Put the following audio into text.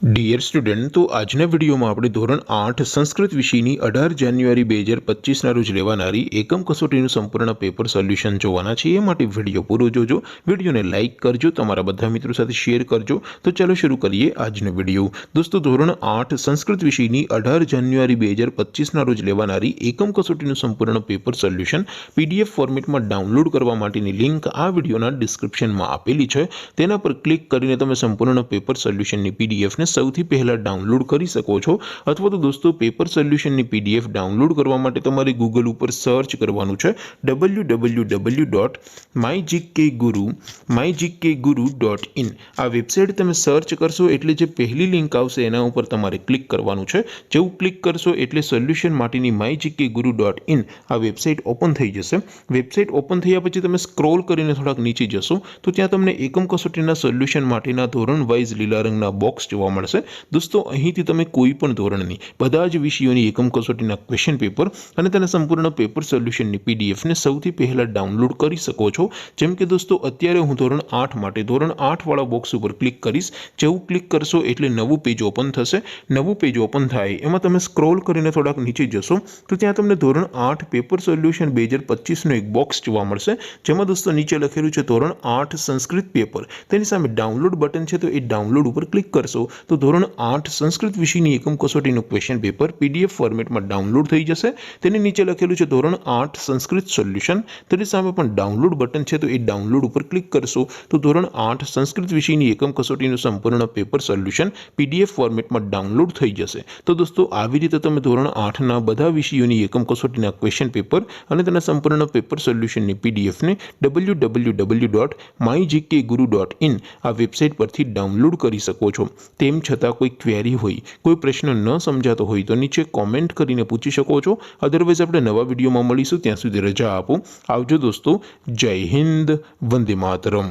Dear student, तो આજના વિડીયોમાં આપણે ધોરણ 8 સંસ્કૃત વિષયની 18 જાન્યુઆરી 2025 ના રોજ લેવાનારી એકમ કસોટીનું સંપૂર્ણ પેપર સોલ્યુશન જોવાના છે। એ માટે વિડીયો પૂરો જોજો, વિડીયોને લાઇક કરજો, તમારા બધા મિત્રો સાથે શેર કરજો। તો ચાલો શરૂ કરીએ આજનો વિડીયો। દોસ્તો, ધોરણ 8 સંસ્કૃત વિષયની 18 જાન્યુઆરી 2025 ના રોજ લેવાનારી એકમ કસોટીનું સંપૂર્ણ પેપર સોલ્યુશન પીડીએફ ફોર્મેટમાં ડાઉનલોડ કરવા માટેની લિંક આ વિડીયોના ડિસ્ક્રિપ્શનમાં આપેલી છે। તેના પર ક્લિક કરીને તમે સંપૂર્ણ પેપર સોલ્યુશનની પીડીએફ ને સૌથી પહેલા ડાઉનલોડ કરી શકો છો। અથવા તો દોસ્તો, પેપર સોલ્યુશનની પીડીએફ ડાઉનલોડ કરવા માટે તમારે ગૂગલ ઉપર સર્ચ કરવાનું છે www.mygkguru.in। આ વેબસાઇટ તમે સર્ચ કરશો એટલે જે પહેલી લિંક આવશે એના ઉપર તમારે ક્લિક કરવાનું છે। જેવું ક્લિક કરશો એટલે સોલ્યુશન માટેની mygkguru.in આ વેબસાઇટ ઓપન થઈ જશે। વેબસાઇટ ઓપન થયા પછી તમે સ્ક્રોલ કરીને થોડાક નીચે જશો તો ત્યાં તમને એકમ કસોટીના સોલ્યુશન માટેના ધોરણ વાઇઝ લીલા રંગના બોક્સ જોવા મળશે। દોસ્તો, અહીંથી તમે કોઈ પણ ધોરણની બધા જ વિષયોની એકમ કસોટીના ક્વેશ્ચન પેપર અને તેના સંપૂર્ણ પેપર સોલ્યુશનની પીડીએફ ને સૌથી પહેલા ડાઉનલોડ કરી શકો છો। જેમ કે દોસ્તો, અત્યારે હું ધોરણ 8 માટે ધોરણ 8 વાળા બોક્સ ઉપર ક્લિક કરીશ। જેવું ક્લિક કરશો એટલે નવું પેજ ઓપન થશે। નવું પેજ ઓપન થાય એમાં તમે સ્ક્રોલ કરીને થોડાક નીચે જશો તો ત્યાં તમને ધોરણ 8 પેપર સોલ્યુશન 2025 નો એક બોક્સ જોવા મળશે। જેમાં દોસ્તો નીચે લખેલું છે ધોરણ 8 સંસ્કૃત પેપર, તેની સામે ડાઉનલોડ બટન છે તો એ ડાઉનલોડ ઉપર ક્લિક કરશો તો ધોરણ 8 સંસ્કૃત વિષયની એકમ કસોટીનું ક્વેશ્ચન પેપર પીડીએફ ફોર્મેટમાં ડાઉનલોડ થઈ જશે। તેની નીચે લખેલું છે ધોરણ 8 સંસ્કૃત સોલ્યુશન, તેની સામે પણ ડાઉનલોડ બટન છે તો એ ડાઉનલોડ ઉપર ક્લિક કરશો તો ધોરણ 8 સંસ્કૃત વિષયની એકમ કસોટીનું સંપૂર્ણ પેપર સોલ્યુશન પીડીએફ ફોર્મેટમાં ડાઉનલોડ થઈ જશે। તો દોસ્તો, આવી રીતે તમે ધોરણ 8ના બધા વિષયોની એકમ કસોટીના ક્વેશ્ચન પેપર અને તેના સંપૂર્ણ પેપર સોલ્યુશનની પીડીએફને www.mygkguru.in આ વેબસાઇટ પરથી ડાઉનલોડ કરી શકો છો। તેમ છતાં કોઈ ક્વેરી હોય, કોઈ પ્રશ્ન ન સમજાતો હોય તો નીચે કોમેન્ટ કરીને પૂછી શકો છો। અધરવાઇઝ આપણે નવા વિડીયોમાં મળીશું, ત્યાં સુધી રજા આપો। આવજો દોસ્તો, જય હિન્દ, વંદે માતરમ।